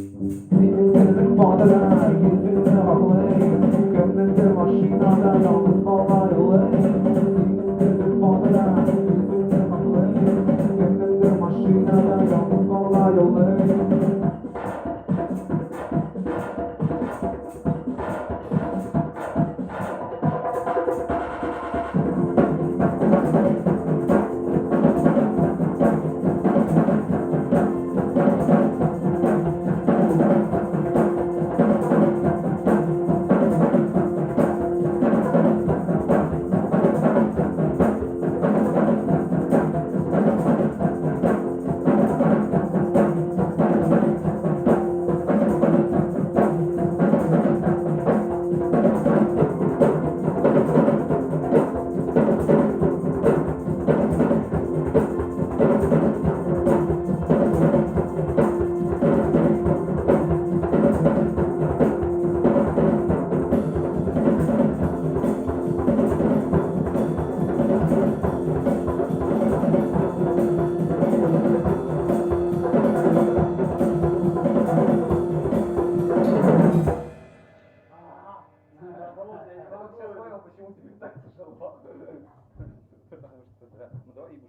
Senin gözün badeler, yüzünde havlayın. Gönlünde maşinada yalnız bağlar olayım. Senin gözün badeler, yüzünde havlayın. Gönlünde maşinada yalnız bağlar olayım. Почему тебе так тяжело? Потому что, да. Ну, давай,